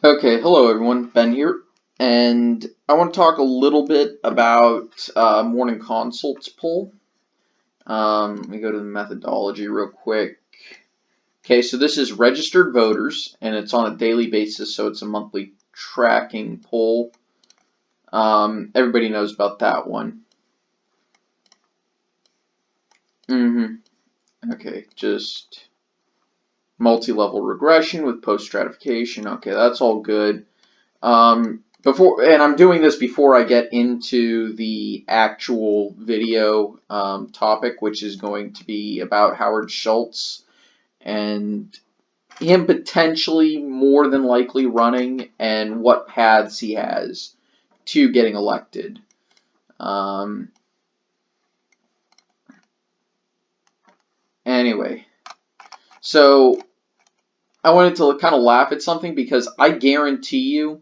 Okay, hello everyone, Ben here, and I want to talk a little bit about morning consults poll. Let me go to the methodology real quick. Okay, so this is registered voters, and it's on a daily basis, so it's a monthly tracking poll. Everybody knows about that one. Okay, just multi-level regression with post-stratification. Okay, that's all good. And I'm doing this before I get into the actual video topic, which is going to be about Howard Schultz and him potentially more than likely running and what paths he has to getting elected. Anyway, so I wanted to kind of laugh at something because I guarantee you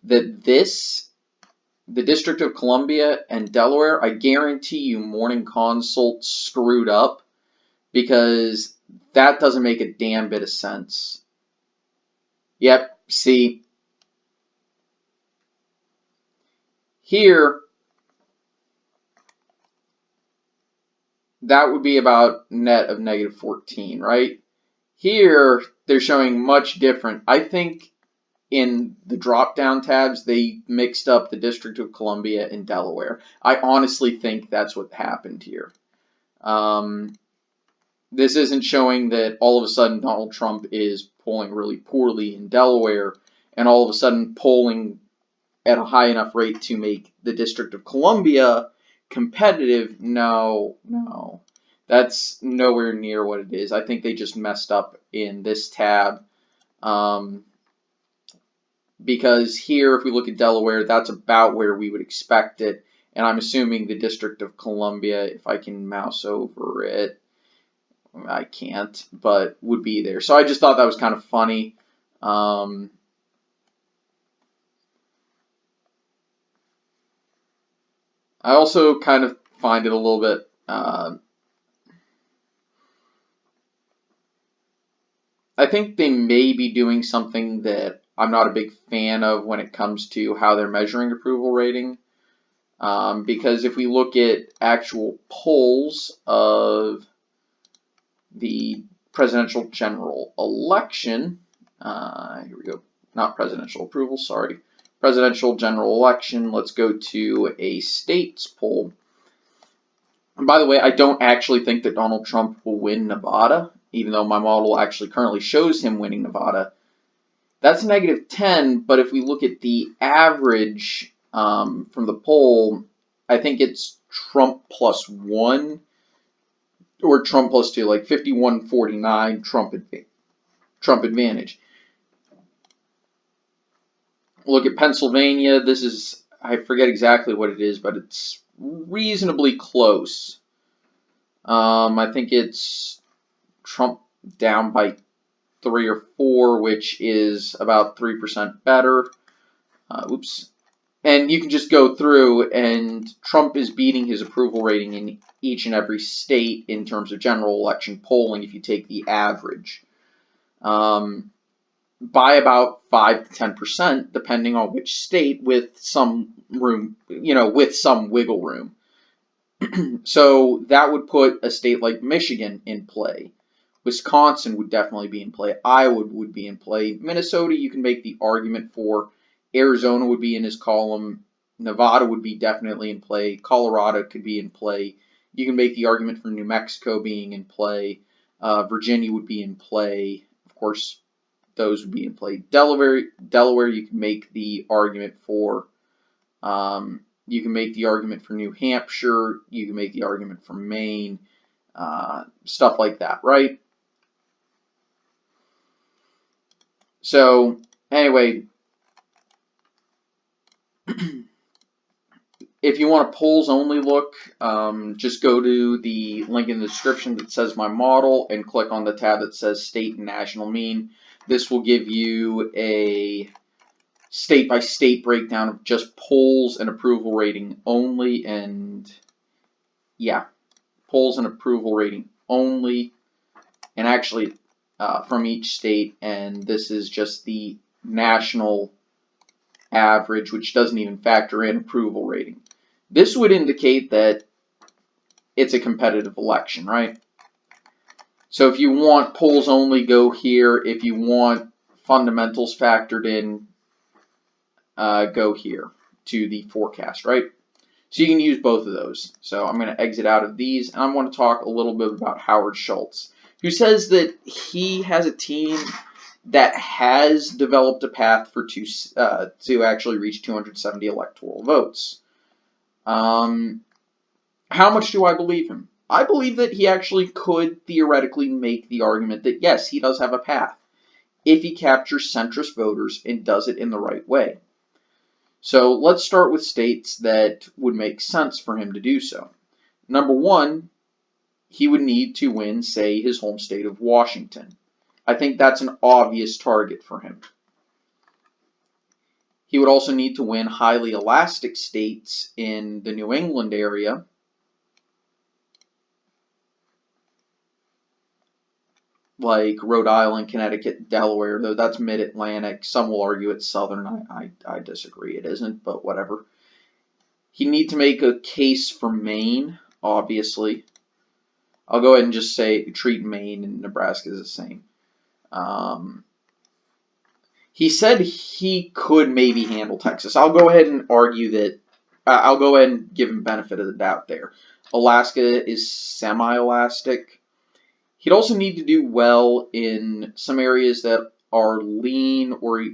that the District of Columbia and Delaware, I guarantee you morning consult screwed up because that doesn't make a damn bit of sense. Yep, see, here, that would be about net of negative 14, right? Here, they're showing much different. I think in the drop-down tabs, they mixed up the District of Columbia and Delaware. I honestly think that's what happened here. This isn't showing that all of a sudden Donald Trump is polling really poorly in Delaware and all of a sudden polling at a high enough rate to make the District of Columbia competitive. No. That's nowhere near what it is. I think they just messed up in this tab. Because here, if we look at Delaware, that's about where we would expect it. And I'm assuming the District of Columbia, if I can mouse over it, I can't, but would be there. So I just thought that was kind of funny. I also kind of find it a little bit I think they may be doing something that I'm not a big fan of when it comes to how they're measuring approval rating. Because if we look at actual polls of the presidential general election, here we go, not presidential approval, sorry, presidential general election, let's go to a states poll. And by the way, I don't actually think that Donald Trump will win Nevada, even though my model actually currently shows him winning Nevada. That's negative 10, but if we look at the average from the poll, I think it's Trump plus 1 or Trump plus 2, like 51-49 Trump advantage. Look at Pennsylvania. This is, I forget exactly what it is, but it's reasonably close. I think it's Trump down by 3 or 4, which is about 3% better. Oops. And you can just go through, and Trump is beating his approval rating in each and every state in terms of general election polling if you take the average. By about 5 to 10%, depending on which state, with some room, with some wiggle room. So that would put a state like Michigan in play. Wisconsin would definitely be in play. Iowa would be in play. Minnesota, you can make the argument for. Arizona would be in his column. Nevada would be definitely in play. Colorado could be in play. You can make the argument for New Mexico being in play. Virginia would be in play. Of course, those would be in play. Delaware, you can make the argument for. You can make the argument for New Hampshire. You can make the argument for Maine. Stuff like that, right? So, anyway, if you want a polls only look, just go to the link in the description that says my model and click on the tab that says state and national mean. This will give you a state-by-state breakdown of just polls and approval rating only, and yeah, polls and approval rating only, and actually from each state, and this is just the national average, which doesn't even factor in approval rating. This would indicate that it's a competitive election, right? So if you want polls only, go here. If you want fundamentals factored in, go here to the forecast, right? So you can use both of those. So I'm going to exit out of these, and I want to talk a little bit about Howard Schultz, who says that he has a team that has developed a path for to actually reach 270 electoral votes. How much do I believe him? I believe that he actually could theoretically make the argument that yes, he does have a path if he captures centrist voters and does it in the right way. So let's start with states that would make sense for him to do so. Number one, he would need to win, say, his home state of Washington. I think that's an obvious target for him. He would also need to win highly elastic states in the New England area, like Rhode Island, Connecticut, Delaware, though that's mid-Atlantic. Some will argue it's southern. I disagree. It isn't, but whatever. He'd need to make a case for Maine, obviously. I'll go ahead and just say treat Maine and Nebraska as the same. He said he could maybe handle Texas. I'll go ahead and argue that. I'll go ahead and give him benefit of the doubt there. Alaska is semi-elastic. He'd also need to do well in some areas that are lean or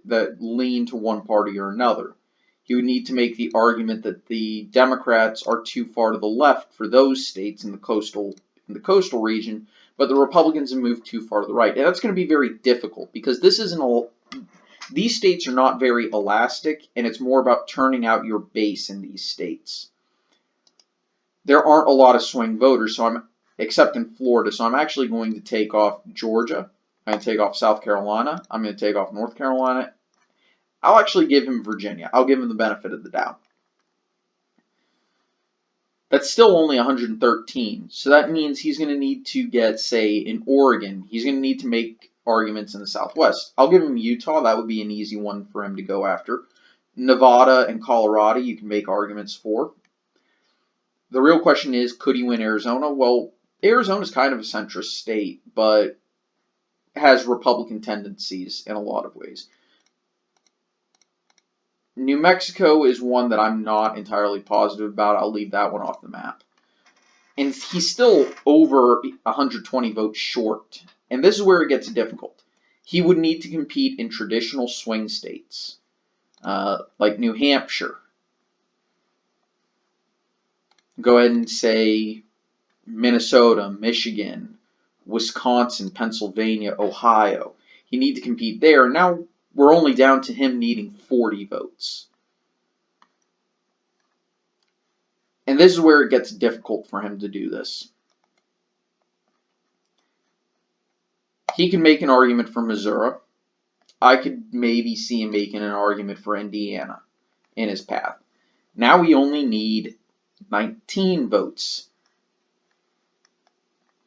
that lean to one party or another. He would need to make the argument that the Democrats are too far to the left for those states in the coastal region, but the Republicans have moved too far to the right. And that's going to be very difficult because these states are not very elastic, and it's more about turning out your base in these states. There aren't a lot of swing voters, except in Florida, so I'm actually going to take off Georgia. I'm going to take off South Carolina. I'm going to take off North Carolina. I'll actually give him Virginia. I'll give him the benefit of the doubt. That's still only 113, so that means he's going to need to get, say, in Oregon. He's going to need to make arguments in the Southwest. I'll give him Utah. That would be an easy one for him to go after. Nevada and Colorado, you can make arguments for. The real question is, could he win Arizona? Well, Arizona's kind of a centrist state, but has Republican tendencies in a lot of ways. New Mexico is one that I'm not entirely positive about. I'll leave that one off the map. And he's still over 120 votes short. And this is where it gets difficult. He would need to compete in traditional swing states, like New Hampshire. Go ahead and say Minnesota, Michigan, Wisconsin, Pennsylvania, Ohio. He'd need to compete there. Now we're only down to him needing 40 votes. And this is where it gets difficult for him to do this. He can make an argument for Missouri. I could maybe see him making an argument for Indiana in his path. Now we only need 19 votes.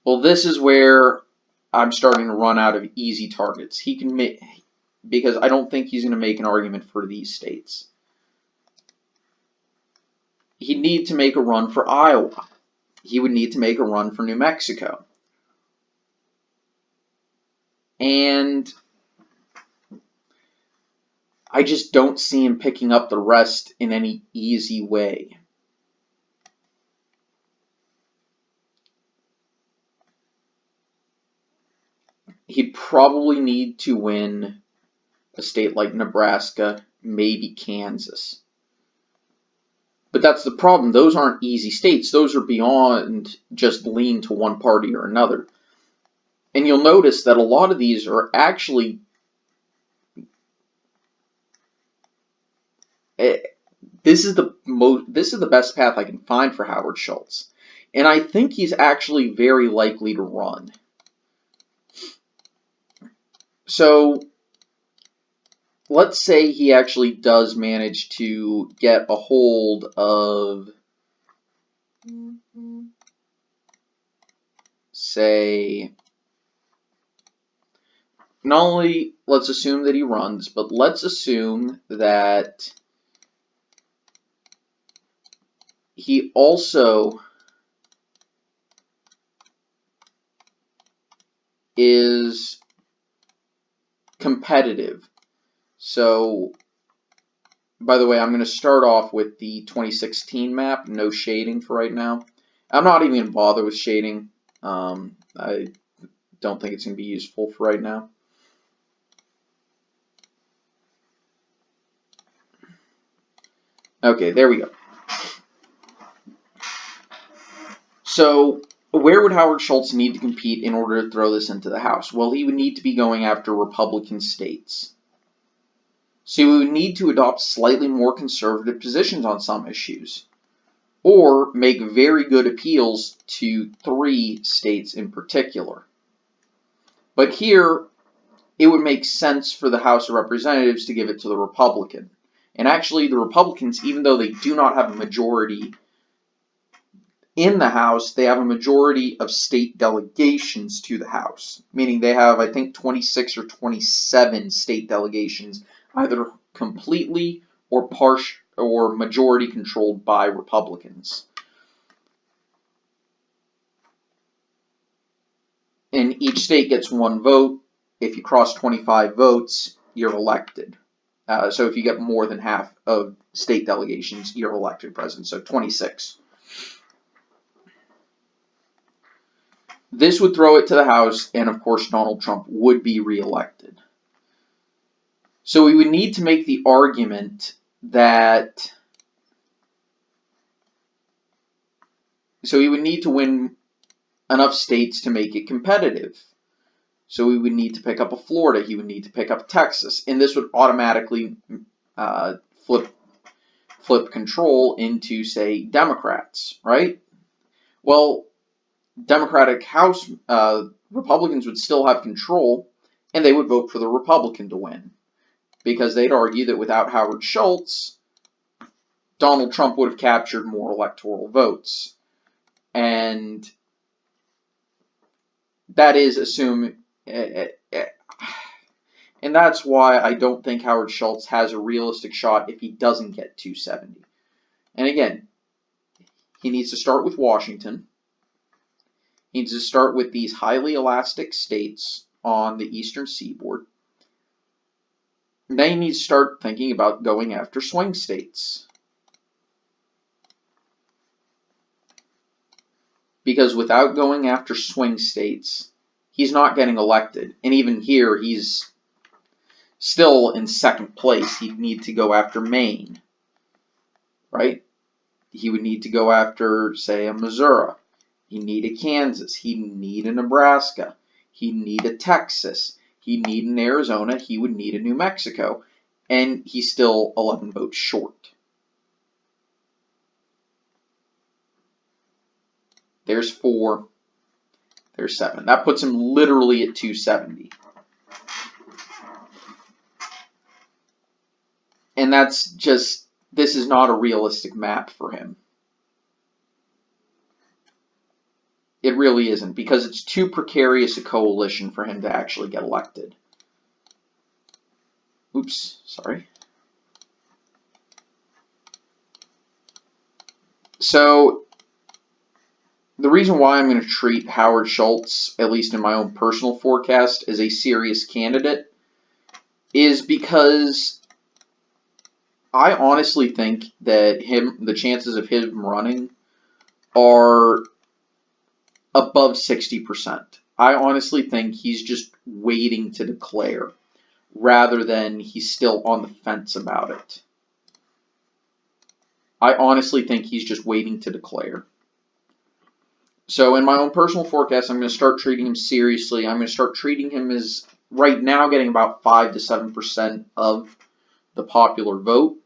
Well, this is where I'm starting to run out of easy targets. He can make, because I don't think he's going to make an argument for these states. He'd need to make a run for Iowa. He would need to make a run for New Mexico. And I just don't see him picking up the rest in any easy way. He'd probably need to win a state like Nebraska, maybe Kansas. But that's the problem. Those aren't easy states. Those are beyond just lean to one party or another. And you'll notice that a lot of these are actually this is the best path I can find for Howard Schultz. And I think he's actually very likely to run. So let's say he actually does manage to get a hold of, say, not only let's assume that he runs, but let's assume that he also is competitive. So, by the way, I'm going to start off with the 2016 map, no shading for right now. I'm not even going to bother with shading. I don't think it's going to be useful for right now. Okay, there we go. So, where would Howard Schultz need to compete in order to throw this into the House? Well, he would need to be going after Republican states. So, he would need to adopt slightly more conservative positions on some issues, or make very good appeals to 3 states in particular. But here, it would make sense for the House of Representatives to give it to the Republican. And actually, the Republicans, even though they do not have a majority in the House, they have a majority of state delegations to the House, meaning they have, I think, 26 or 27 state delegations, either completely or partial or majority controlled by Republicans. And each state gets 1 vote. If you cross 25 votes, you're elected. So if you get more than half of state delegations, you're elected president. So 26. This would throw it to the House, and of course Donald Trump would be reelected. So we would need to make the argument that, so he would need to win enough states to make it competitive. So we would need to pick up a Florida, he would need to pick up Texas, and this would automatically flip control into, say, Democrats, right? Well, Democratic House Republicans would still have control, and they would vote for the Republican to win, because they'd argue that without Howard Schultz, Donald Trump would have captured more electoral votes. And that is assuming, and that's why I don't think Howard Schultz has a realistic shot if he doesn't get 270. And again, he needs to start with Washington. He needs to start with these highly elastic states on the eastern seaboard. And then he needs to start thinking about going after swing states. Because without going after swing states, he's not getting elected. And even here, he's still in second place. He'd need to go after Maine, right? He would need to go after, say, a Missouri. He'd need a Kansas. He'd need a Nebraska. He'd need a Texas. He'd need an Arizona. He would need a New Mexico. And he's still 11 votes short. There's 4. There's 7. That puts him literally at 270. And that's just, this is not a realistic map for him. It really isn't, because it's too precarious a coalition for him to actually get elected. Oops, sorry. So, the reason why I'm going to treat Howard Schultz, at least in my own personal forecast, as a serious candidate is because I honestly think that the chances of him running are above 60%. I honestly think he's just waiting to declare rather than he's still on the fence about it. I honestly think he's just waiting to declare. So in my own personal forecast, I'm going to start treating him seriously. I'm going to start treating him as right now getting about 5 to 7% of the popular vote.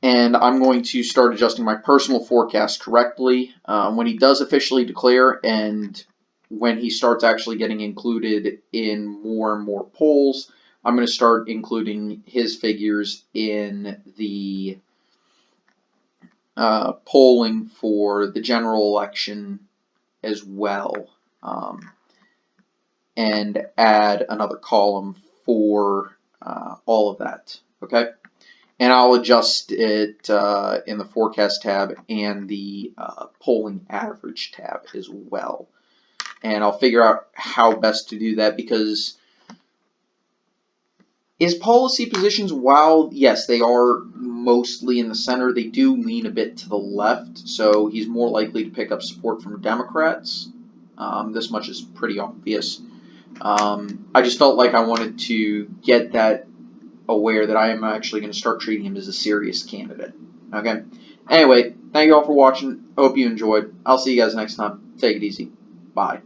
And I'm going to start adjusting my personal forecast correctly when he does officially declare and when he starts actually getting included in more and more polls. I'm going to start including his figures in the polling for the general election as well. and add another column for all of that. Okay, and I'll adjust it in the forecast tab and the polling average tab as well. And I'll figure out how best to do that, because his policy positions, while yes, they are mostly in the center, they do lean a bit to the left, so he's more likely to pick up support from Democrats. This much is pretty obvious. I just felt like I wanted to get that aware that I am actually going to start treating him as a serious candidate. Okay? Anyway, thank you all for watching. Hope you enjoyed. I'll see you guys next time. Take it easy. Bye.